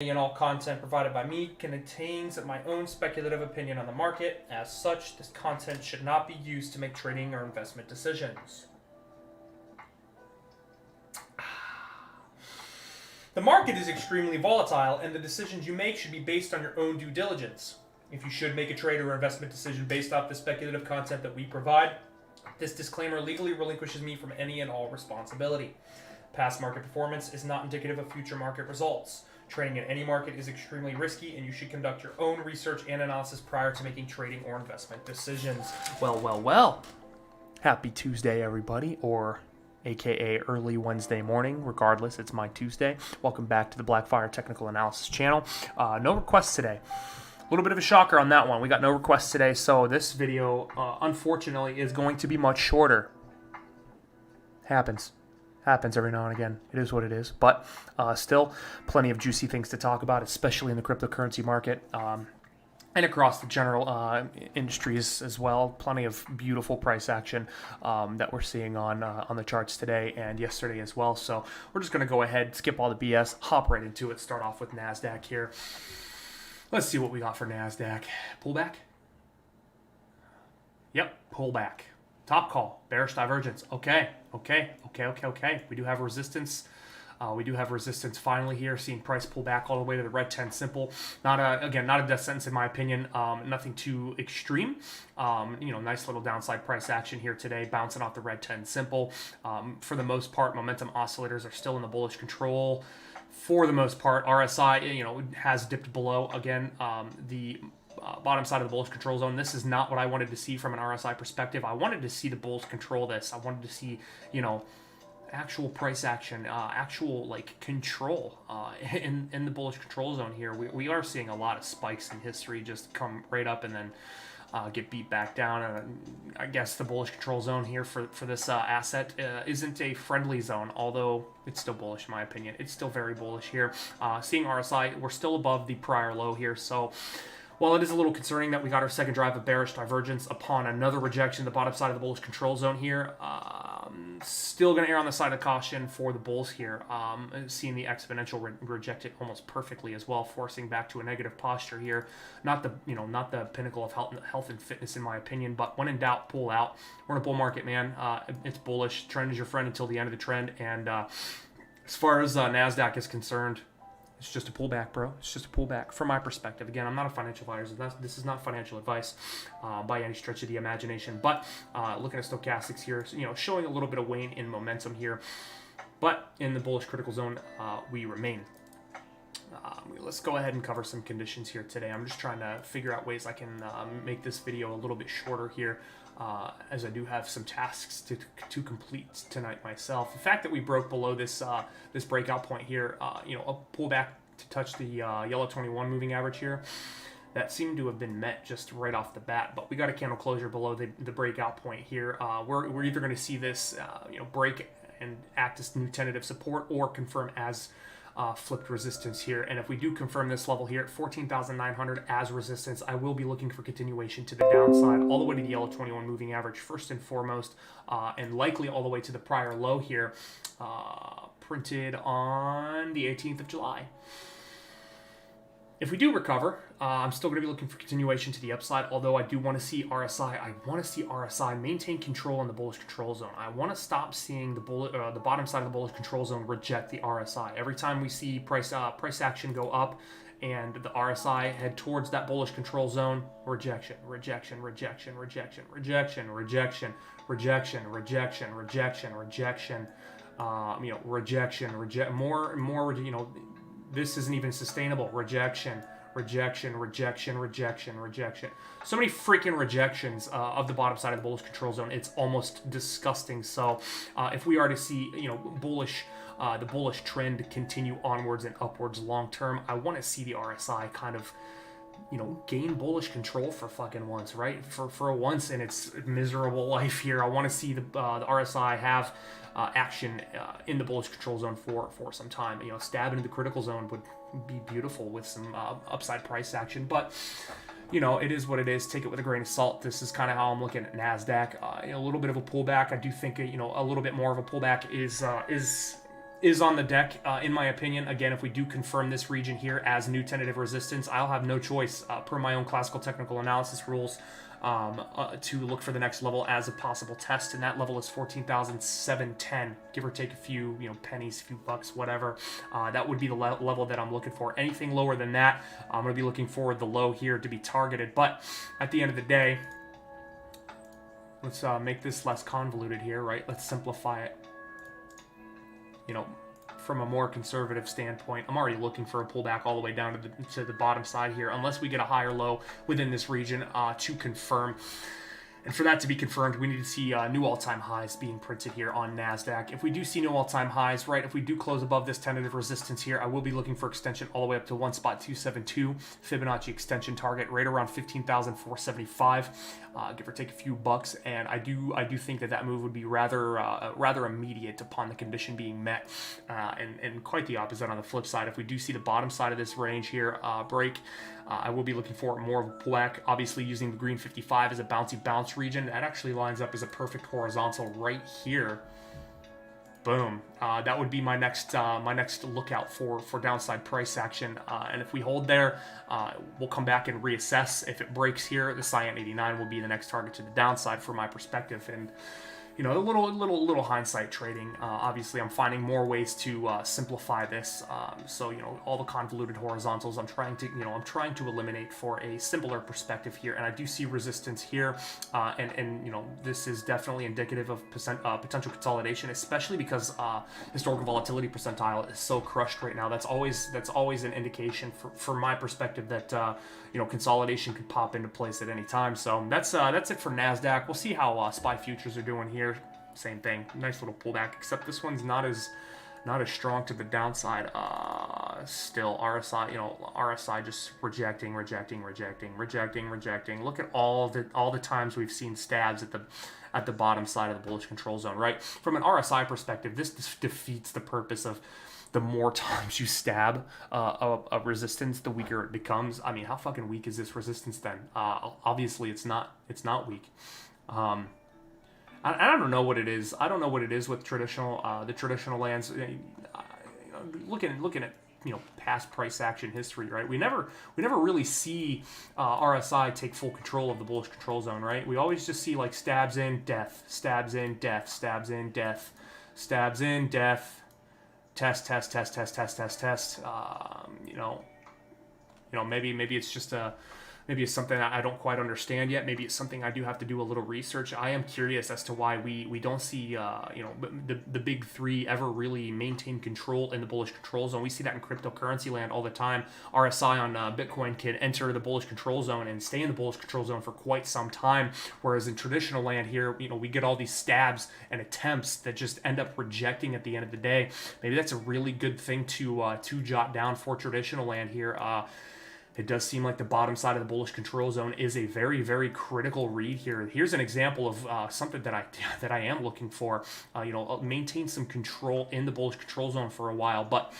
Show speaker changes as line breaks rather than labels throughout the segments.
And all content provided by me contains my own speculative opinion on the market. As such, this content should not be used to make trading or investment decisions. The market is extremely volatile, and the decisions you make should be based on your own due diligence. If you should make a trade or investment decision based off the speculative content that we provide, this disclaimer legally relinquishes me from any and all responsibility. Past market performance is not indicative of future market results. Trading in any market is extremely risky, and you should conduct your own research and analysis prior to making trading or investment decisions.
Well. Happy Tuesday, everybody, or aka early Wednesday morning. Regardless, it's my Tuesday. Welcome back to the Blackfire Technical Analysis channel. No requests today. A little bit of a shocker on that one. We got no requests today, so this video, unfortunately, is going to be much shorter. Happens every now and again. It is what it is. But still, plenty of juicy things to talk about, especially in the cryptocurrency market and across the general industries as well. Plenty of beautiful price action that we're seeing on the charts today and yesterday as well. So we're just going to go ahead, skip all the BS, hop right into it. Start off with NASDAQ here. Let's see what we got for NASDAQ. Pullback? Yep, pullback. Top call, bearish divergence. Okay. We do have resistance. We do have resistance finally here, seeing price pull back all the way to the red 10 simple. Not a death sentence in my opinion. Nothing too extreme. Nice little downside price action here today, bouncing off the red 10 simple. For the most part, momentum oscillators are still in the bullish control. For the most part, RSI, has dipped below again the bottom side of the bullish control zone. This is not what I wanted to see from an RSI perspective. I wanted to see the bulls control this. I wanted to see, actual price action, actual control in the bullish control zone here. We are seeing a lot of spikes in history just come right up and then get beat back down. And I guess the bullish control zone here for this asset isn't a friendly zone, although it's still bullish in my opinion. It's still very bullish here. Seeing RSI, we're still above the prior low here, so while it is a little concerning that we got our second drive of bearish divergence upon another rejection, the bottom side of the bullish control zone here, still going to err on the side of caution for the bulls here. Seeing the exponential reject it almost perfectly as well, forcing back to a negative posture here. Not the pinnacle of health and fitness in my opinion, but when in doubt, pull out. We're in a bull market, man. It's bullish. Trend is your friend until the end of the trend. And as far as NASDAQ is concerned, it's just a pullback, bro. It's just a pullback from my perspective. Again, I'm not a financial advisor. This is not financial advice by any stretch of the imagination. But looking at stochastics here, showing a little bit of wane in momentum here. But in the bullish critical zone, we remain. Let's go ahead and cover some conditions here today. I'm just trying to figure out ways I can make this video a little bit shorter here, as I do have some tasks to complete tonight myself. The fact that we broke below this this breakout point here, a pullback to touch the yellow 21 moving average here, that seemed to have been met just right off the bat. But we got a candle closure below the breakout point here. We're either going to see this break and act as new tentative support or confirm as flipped resistance here. And if we do confirm this level here at 14,900 as resistance, I will be looking for continuation to the downside all the way to the yellow 21 moving average first and foremost, and likely all the way to the prior low here, printed on the 18th of July. If we do recover, I'm still going to be looking for continuation to the upside, although I do want to see RSI. I want to see RSI maintain control in the bullish control zone. I want to stop seeing the bottom side of the bullish control zone reject the RSI. Every time we see price action go up and the RSI head towards that bullish control zone, rejection. This isn't even sustainable. Rejection. So many freaking rejections of the bottom side of the bullish control zone. It's almost disgusting. So if we are to see, the bullish trend continue onwards and upwards long term, I want to see the RSI kind of, gain bullish control for fucking once, right? For once in its miserable life here, I want to see the RSI have action in the bullish control zone for some time. Stab into the critical zone would be beautiful with some upside price action, but it is what it is. Take it with a grain of salt. This is kind of how I'm looking at NASDAQ. A little bit of a pullback. I do think a little bit more of a pullback is is on the deck, in my opinion. Again, if we do confirm this region here as new tentative resistance, I'll have no choice, per my own classical technical analysis rules, to look for the next level as a possible test, and that level is 14,710, give or take a few, pennies, a few bucks, whatever. That would be the level that I'm looking for. Anything lower than that, I'm going to be looking for the low here to be targeted. But at the end of the day, let's make this less convoluted here, right? Let's simplify it. From a more conservative standpoint, I'm already looking for a pullback all the way down to the bottom side here, unless we get a higher low within this region to confirm. And for that to be confirmed, we need to see new all-time highs being printed here on NASDAQ. If we do see new all-time highs, right, if we do close above this tentative resistance here, I will be looking for extension all the way up to 1.272, Fibonacci extension target right around 15,475, give or take a few bucks. And I do think that move would be rather immediate upon the condition being met, and quite the opposite on the flip side. If we do see the bottom side of this range here break, I will be looking for more of a pullback, obviously using the green 55 as a bouncy bounce region. That actually lines up as a perfect horizontal right here. Boom. That would be my next lookout for downside price action. And if we hold there, we'll come back and reassess. If it breaks here, the Cyan 89 will be the next target to the downside from my perspective. And a little hindsight trading. Obviously, I'm finding more ways to simplify this. So all the convoluted horizontals I'm trying to eliminate for a simpler perspective here. And I do see resistance here, and this is definitely indicative of potential consolidation, especially because historical volatility percentile is so crushed right now. That's always an indication for my perspective that consolidation could pop into place at any time. So that's it for NASDAQ. We'll see how SPY futures are doing here. Same thing, nice little pullback, except this one's not as strong to the downside. Still RSI just rejecting. Look at all the times we've seen stabs at the bottom side of the bullish control zone, right? From an RSI perspective, this defeats the purpose of the more times you stab a resistance, the weaker it becomes. I mean, how fucking weak is this resistance then? Obviously, it's not weak. I don't know what it is. I don't know what it is with the traditional lands. Looking at past price action history, right? We never really see RSI take full control of the bullish control zone, right? We always just see like stabs in, death, stabs in, death, stabs in, death, stabs in, death, test. Maybe it's just maybe it's something I don't quite understand yet. Maybe it's something I do have to do a little research. I am curious as to why we don't see the big three ever really maintain control in the bullish control zone. We see that in cryptocurrency land all the time. RSI on Bitcoin can enter the bullish control zone and stay in the bullish control zone for quite some time, whereas in traditional land here, we get all these stabs and attempts that just end up rejecting at the end of the day. Maybe that's a really good thing to jot down for traditional land here. It does seem like the bottom side of the bullish control zone is a very, very critical read here. Here's an example of something that I am looking for. Maintain some control in the bullish control zone for a while, but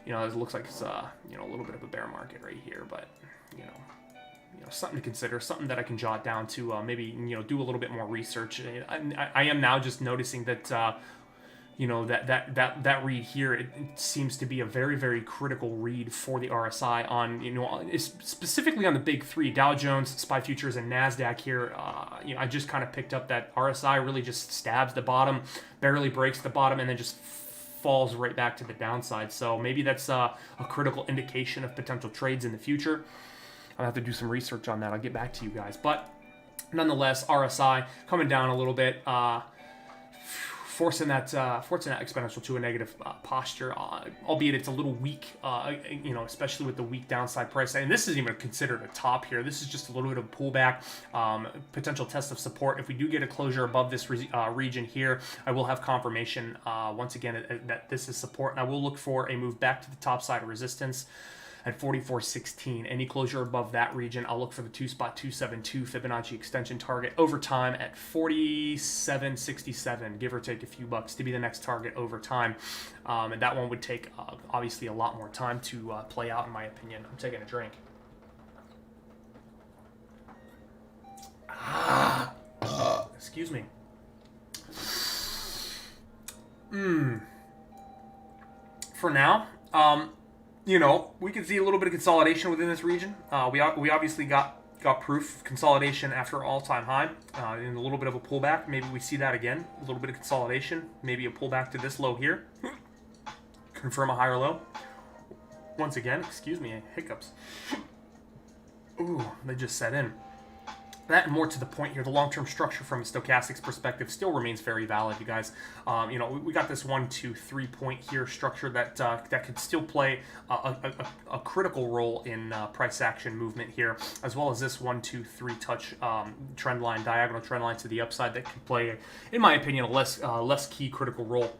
it looks like it's a little bit of a bear market right here. But something to consider, something that I can jot down to maybe do a little bit more research. I am now just noticing that. That read here, it seems to be a very, very critical read for the RSI on, specifically on the big three, Dow Jones, SPY futures, and NASDAQ here. I just kind of picked up that RSI really just stabs the bottom, barely breaks the bottom, and then just falls right back to the downside. So maybe that's a critical indication of potential trades in the future. I'll have to do some research on that. I'll get back to you guys. But nonetheless, RSI coming down a little bit. Forcing that exponential to a negative posture, albeit it's a little weak, especially with the weak downside price. And this isn't even considered a top here. This is just a little bit of a pullback, potential test of support. If we do get a closure above this region here, I will have confirmation once again that this is support, and I will look for a move back to the top side of resistance at 44.16. Any closure above that region, I'll look for the 2.272 Fibonacci extension target over time at 47.67, give or take a few bucks, to be the next target over time. And that one would take obviously a lot more time to play out, in my opinion. I'm taking a drink. Excuse me. for now. You know, we can see a little bit of consolidation within this region. We obviously got proof of consolidation after all-time high and a little bit of a pullback. Maybe we see that again. A little bit of consolidation. Maybe a pullback to this low here. Confirm a higher low. Once again, excuse me, hiccups. Ooh, they just set in. That and more to the point here, the long-term structure from a stochastics perspective still remains very valid, you guys. You know, we got this 1, 2, 3 point here structure that that could still play a critical role in price action movement here, as well as this 1, 2, 3 touch trend line, diagonal trend line to the upside that could play, in my opinion, a less key critical role.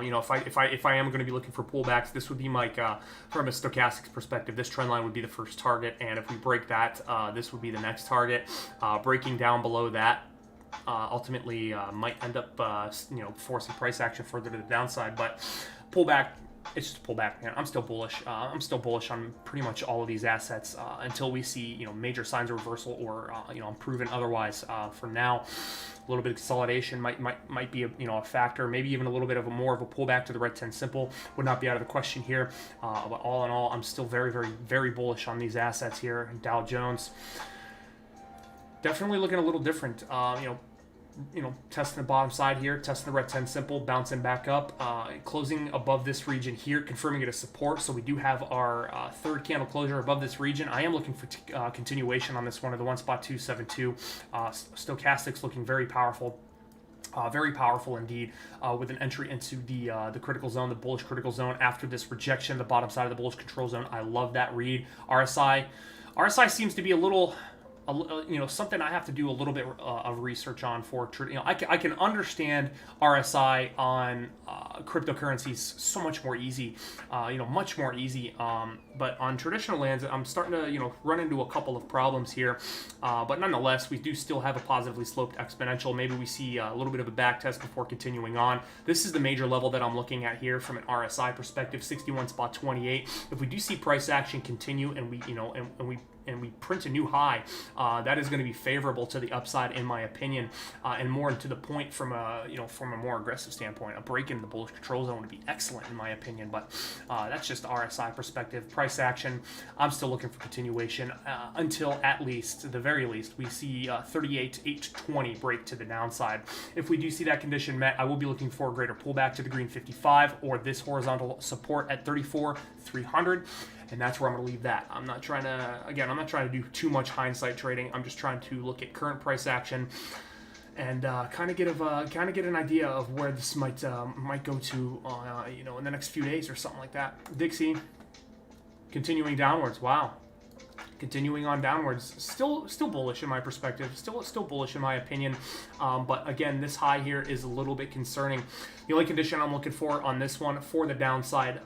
You know, if I am going to be looking for pullbacks, this would be like from a stochastics perspective, this trend line would be the first target, and if we break that, this would be the next target. Breaking down below that ultimately might end up you know, forcing price action further to the downside, but pullback. It's just a pullback, man. I'm still bullish. I'm still bullish on pretty much all of these assets until we see, you know, major signs of reversal or you know, proven otherwise. For now, a little bit of consolidation might be a, you know, a factor. Maybe even a little bit of more of a pullback to the red 10 simple would not be out of the question here. But all in all, I'm still very bullish on these assets here. Dow Jones definitely looking a little different. You know, testing the bottom side here, testing the red 10 simple, bouncing back up, closing above this region here, confirming it as support. So we do have our third candle closure above this region. I am looking for continuation on this one, of the 1 spot 272. Stochastics looking very powerful. Very powerful indeed, with an entry into the critical zone, the bullish critical zone after this rejection, the bottom side of the bullish control zone. I love that read. RSI seems to be a little, you know, something I have to do a little bit of research on for, you know, I can understand RSI on cryptocurrencies so much more easy, you know, much more easy, but on traditional lands, I'm starting to, you know, run into a couple of problems here, but nonetheless, we do still have a positively sloped exponential. Maybe we see a little bit of a back test before continuing on. This is the major level that I'm looking at here from an RSI perspective, 61 spot 28. If we do see price action continue and we, you know, and we print a new high, that is going to be favorable to the upside, in my opinion, and more to the point from a, you know, from a more aggressive standpoint. A break into the bullish control zone would be excellent, in my opinion, but that's just RSI perspective. Price action, I'm still looking for continuation until at least, the very least, we see 38,820 break to the downside. If we do see that condition met, I will be looking for a greater pullback to the green 55 or this horizontal support at 34,300. And that's where I'm going to leave that. I'm not trying to do too much hindsight trading. I'm just trying to look at current price action and kind of get an idea of where this might go to, you know, in the next few days or something like that. Dixie continuing downwards. Wow. Continuing on downwards, still bullish in my perspective, still bullish in my opinion, but again, this high here is a little bit concerning. The only condition I'm looking for on this one for the downside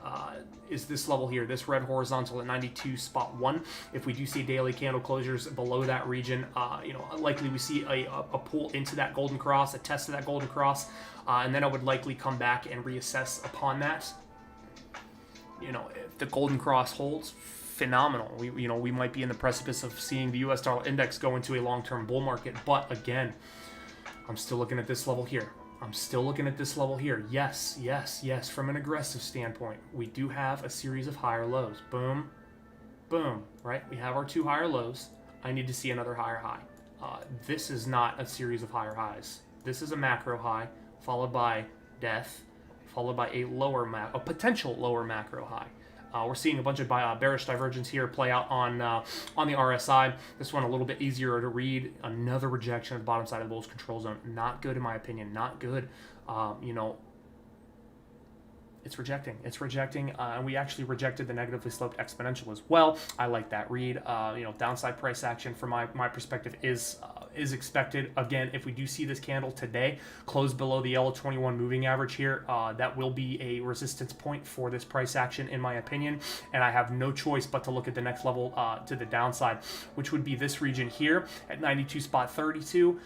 is this level here, this red horizontal at 92.1. If we do see daily candle closures below that region, you know, likely we see a pull into that golden cross, a test of that golden cross, and then I would likely come back and reassess upon that. You know, if the golden cross holds, phenomenal. We might be in the precipice of seeing the US dollar index go into a long-term bull market, but again, I'm still looking at this level here. Yes, from an aggressive standpoint, we do have a series of higher lows. Boom, boom, right? We have our 2 higher lows. I need to see another higher high. This is not a series of higher highs. This is a macro high, followed by death, followed by a potential lower macro high. We're seeing a bunch of bearish divergence here play out on the RSI. This one a little bit easier to read. Another rejection at the bottom side of the bullish control zone. Not good in my opinion. Not good. You know, it's rejecting, and we actually rejected the negatively sloped exponential as well. I like that read. You know, downside price action from my perspective is expected. Again, if we do see this candle today close below the yellow 21 moving average here, that will be a resistance point for this price action, in my opinion, and I have no choice but to look at the next level to the downside, which would be this region here at 92.32.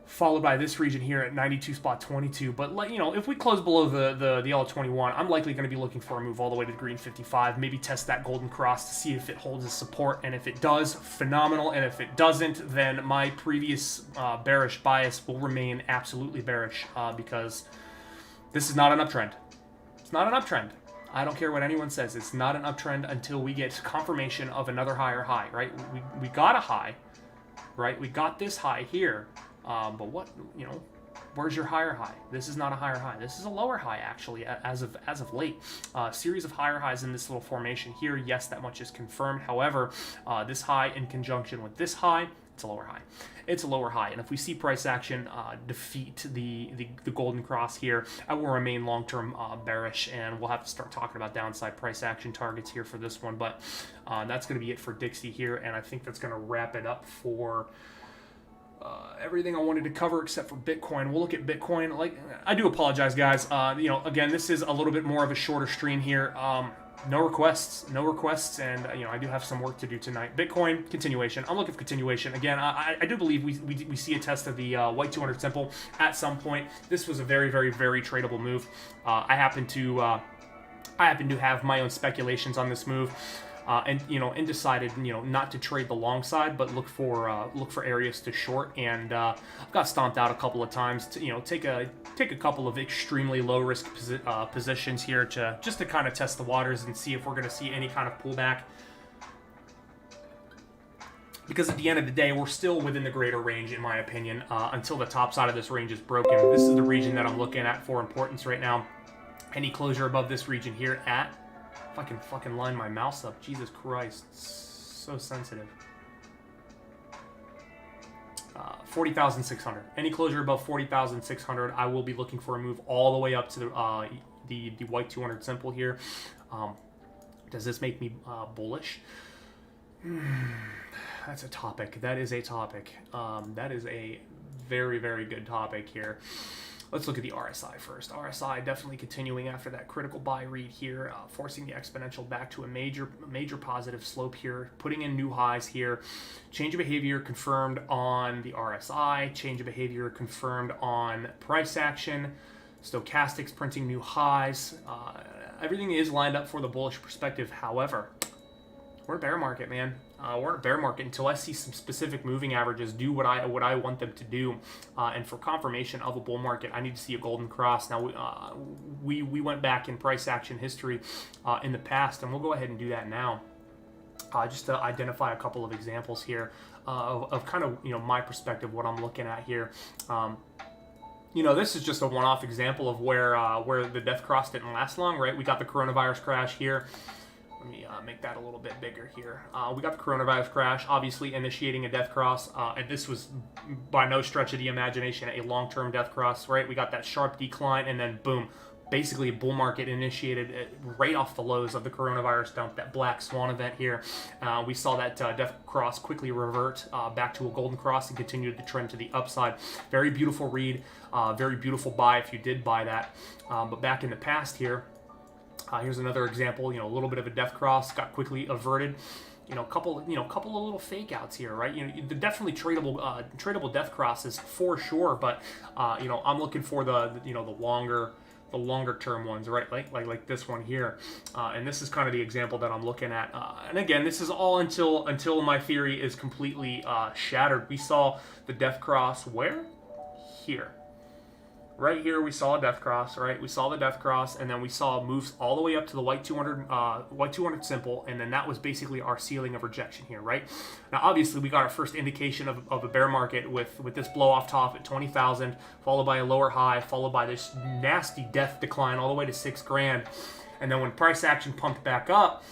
Followed by this region here at 92.22. But, you know, if we close below the yellow 21, I'm likely going to be looking for a move all the way to the green 55, maybe test that golden cross to see if it holds as support, and if it does, phenomenal, and if it doesn't, then my previous bearish bias will remain absolutely bearish, because this is not an uptrend. It's not an uptrend. I don't care what anyone says. It's not an uptrend until we get confirmation of another higher high, right? We got a high, right? We got this high here, but what, where's your higher high? This is not a higher high. This is a lower high, actually, as of late. Series of higher highs in this little formation here. Yes, that much is confirmed. However, this high in conjunction with this high, it's a lower high. It's a lower high, and if we see price action defeat the golden cross here, I will remain long-term bearish, and we'll have to start talking about downside price action targets here for this one. But that's going to be it for Dixie here, and I think that's going to wrap it up for everything I wanted to cover except for Bitcoin. We'll look at Bitcoin. Like, I do apologize, guys. Again, this is a little bit more of a shorter stream here. No requests, and I do have some work to do tonight. Bitcoin continuation. I'm looking for continuation again. I do believe we see a test of the white 200 simple at some point. This was a very, very, very tradable move. I happen to have my own speculations on this move. And decided not to trade the long side, but look for areas to short. And I've got stomped out a couple of times to take a couple of extremely low risk positions here just to kind of test the waters and see if we're going to see any kind of pullback. Because at the end of the day, we're still within the greater range, in my opinion, until the top side of this range is broken. This is the region that I'm looking at for importance right now. Any closure above this region here at, if I can fucking line my mouse up, Jesus Christ, so sensitive. 40,600. Any closure above 40,600, I will be looking for a move all the way up to the white 200 simple here. Does this make me bullish? That's a topic. That is a topic. That is a very, very good topic here. Let's look at the RSI first. RSI definitely continuing after that critical buy read here, forcing the exponential back to a major positive slope here, putting in new highs here. Change of behavior confirmed on the RSI. Change of behavior confirmed on price action. Stochastics printing new highs. Everything is lined up for the bullish perspective. However, we're in a bear market, man. We're in a bear market until I see some specific moving averages do what I want them to do. And for confirmation of a bull market, I need to see a golden cross. Now, we went back in price action history in the past, and we'll go ahead and do that now. Just to identify a couple of examples here of kind of my perspective, what I'm looking at here. This is just a one-off example of where the death cross didn't last long, right? We got the coronavirus crash here. Let me make that a little bit bigger here. We got the coronavirus crash, obviously initiating a death cross, and this was by no stretch of the imagination a long-term death cross, right? We got that sharp decline, and then boom, basically a bull market initiated right off the lows of the coronavirus dump, that black swan event here. We saw that death cross quickly revert back to a golden cross and continue the trend to the upside. Very beautiful read, very beautiful buy if you did buy that. But back in the past here, here's another example. A little bit of a death cross got quickly averted. Couple of little fake outs here, right? They're definitely tradable death crosses for sure. But I'm looking for the longer term ones, right? Like this one here. And this is kind of the example that I'm looking at. And again, this is all until my theory is completely shattered. We saw the death cross where? Here. Right here, we saw a death cross, right? We saw the death cross, and then we saw moves all the way up to the white 200 simple, and then that was basically our ceiling of rejection here, right? Now, obviously, we got our first indication of a bear market with this blow off top at 20,000, followed by a lower high, followed by this nasty death decline all the way to $6,000, and then when price action pumped back up,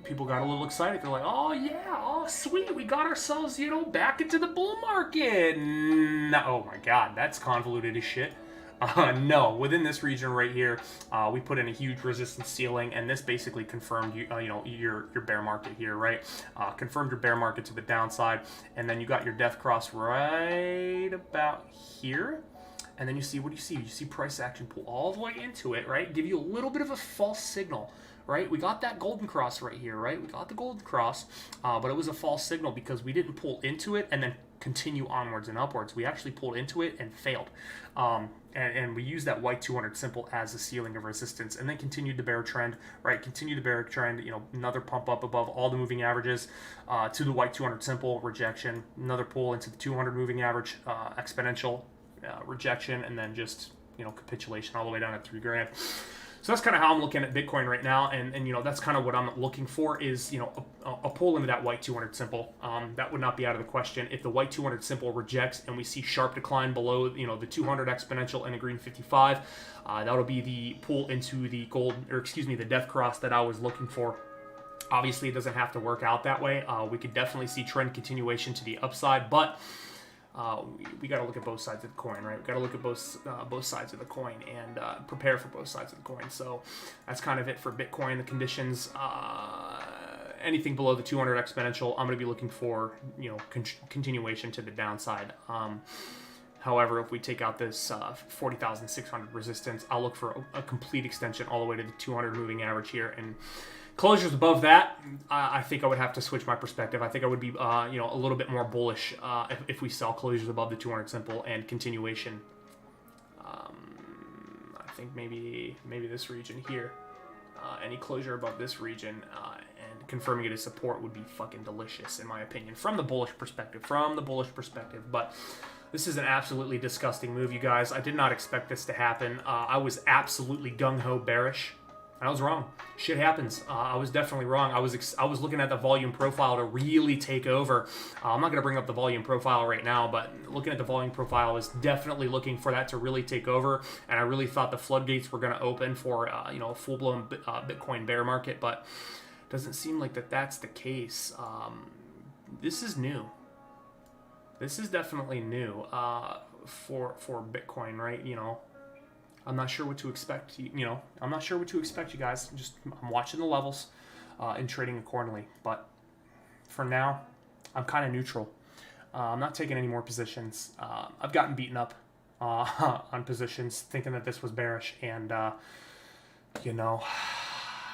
people got a little excited. They're like, oh yeah, oh sweet, we got ourselves, back into the bull market. No, oh my God, that's convoluted as shit. No, within this region right here, we put in a huge resistance ceiling, and this basically confirmed your bear market here, right? Confirmed your bear market to the downside, and then you got your death cross right about here. And then you see, what do you see? You see price action pull all the way into it, right? Give you a little bit of a false signal, right? We got that golden cross right here, right? We got the golden cross, but it was a false signal because we didn't pull into it and then continue onwards and upwards. We actually pulled into it and failed. And we used that white 200 simple as a ceiling of resistance, and then continued the bear trend, right? Continued the bear trend, another pump up above all the moving averages to the white 200 simple, rejection, another pull into the 200 moving average, exponential, rejection, and then just capitulation all the way down at $3,000. So that's kind of how I'm looking at Bitcoin right now, and you know, that's kind of what I'm looking for is, you know, a pull into that white 200 simple. That would not be out of the question. If the white 200 simple rejects and we see sharp decline below, you know, the 200 exponential and a green 55, that'll be the pull into the gold, or excuse me, the death cross that I was looking for. Obviously, it doesn't have to work out that way. We could definitely see trend continuation to the upside, but we got to look at both sides of the coin, right? We got to look at both sides of the coin and prepare for both sides of the coin. So that's kind of it for Bitcoin. The conditions, anything below the 200 exponential, I'm going to be looking for, you know, continuation to the downside. However, if we take out this 40,600 resistance, I'll look for a complete extension all the way to the 200 moving average here, and closures above that, I think I would have to switch my perspective. I think I would be, you know, a little bit more bullish if we saw closures above the 200 simple and continuation. I think maybe this region here, any closure above this region and confirming it as support would be fucking delicious, in my opinion, from the bullish perspective. But this is an absolutely disgusting move, you guys. I did not expect this to happen. I was absolutely gung-ho bearish. I was wrong. Shit happens. I was definitely wrong. I was looking at the volume profile to really take over. I'm not going to bring up the volume profile right now, but looking at the volume profile, I was definitely looking for that to really take over, and I really thought the floodgates were going to open for you know, a full-blown Bitcoin bear market, but it doesn't seem like that's the case. This is new. This is definitely new for Bitcoin, right? You know, I'm not sure what to expect. You know, I'm not sure what to expect, you guys. I'm watching the levels and trading accordingly. But for now, I'm kind of neutral. I'm not taking any more positions. I've gotten beaten up on positions, thinking that this was bearish, and you know,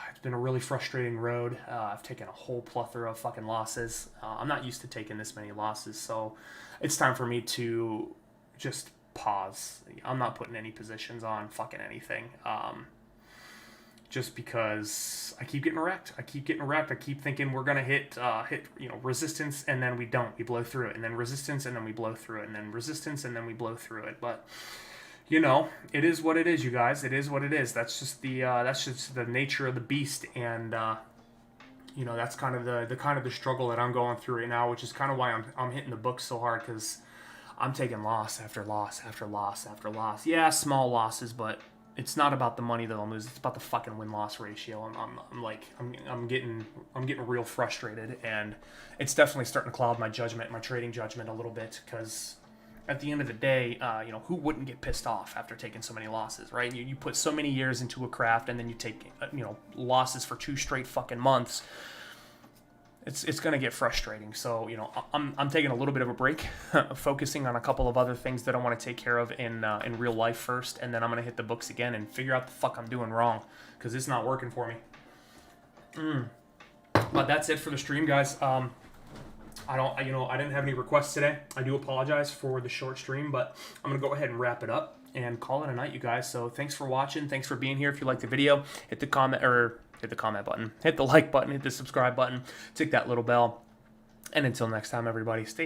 it's been a really frustrating road. I've taken a whole plethora of fucking losses. I'm not used to taking this many losses, so it's time for me to just pause. I'm not putting any positions on fucking anything. Just because I keep getting wrecked. I keep thinking we're gonna hit you know, resistance, and then we don't. We blow through it, and then resistance, and then we blow through it, and then resistance, and then we blow through it. But you know, it is what it is, you guys. It is what it is. That's just the nature of the beast, and you know, that's kind of the struggle that I'm going through right now, which is kind of why I'm hitting the books so hard, because I'm taking loss after loss after loss after loss. Yeah, small losses, but it's not about the money that I'll lose. It's about the fucking win-loss ratio. I'm getting real frustrated, and it's definitely starting to cloud my judgment, my trading judgment a little bit, because at the end of the day, you know, who wouldn't get pissed off after taking so many losses, right? You put so many years into a craft, and then you take, you know, losses for 2 straight fucking months. It's going to get frustrating. So, you know, I'm taking a little bit of a break, focusing on a couple of other things that I want to take care of in real life first, and then I'm going to hit the books again and figure out the fuck I'm doing wrong, because it's not working for me. But that's it for the stream, guys. I didn't have any requests today. I do apologize for the short stream, but I'm going to go ahead and wrap it up and call it a night, you guys. So thanks for watching. Thanks for being here. If you liked the video, hit the comment button, hit the like button, hit the subscribe button, tick that little bell. And until next time, everybody, stay safe.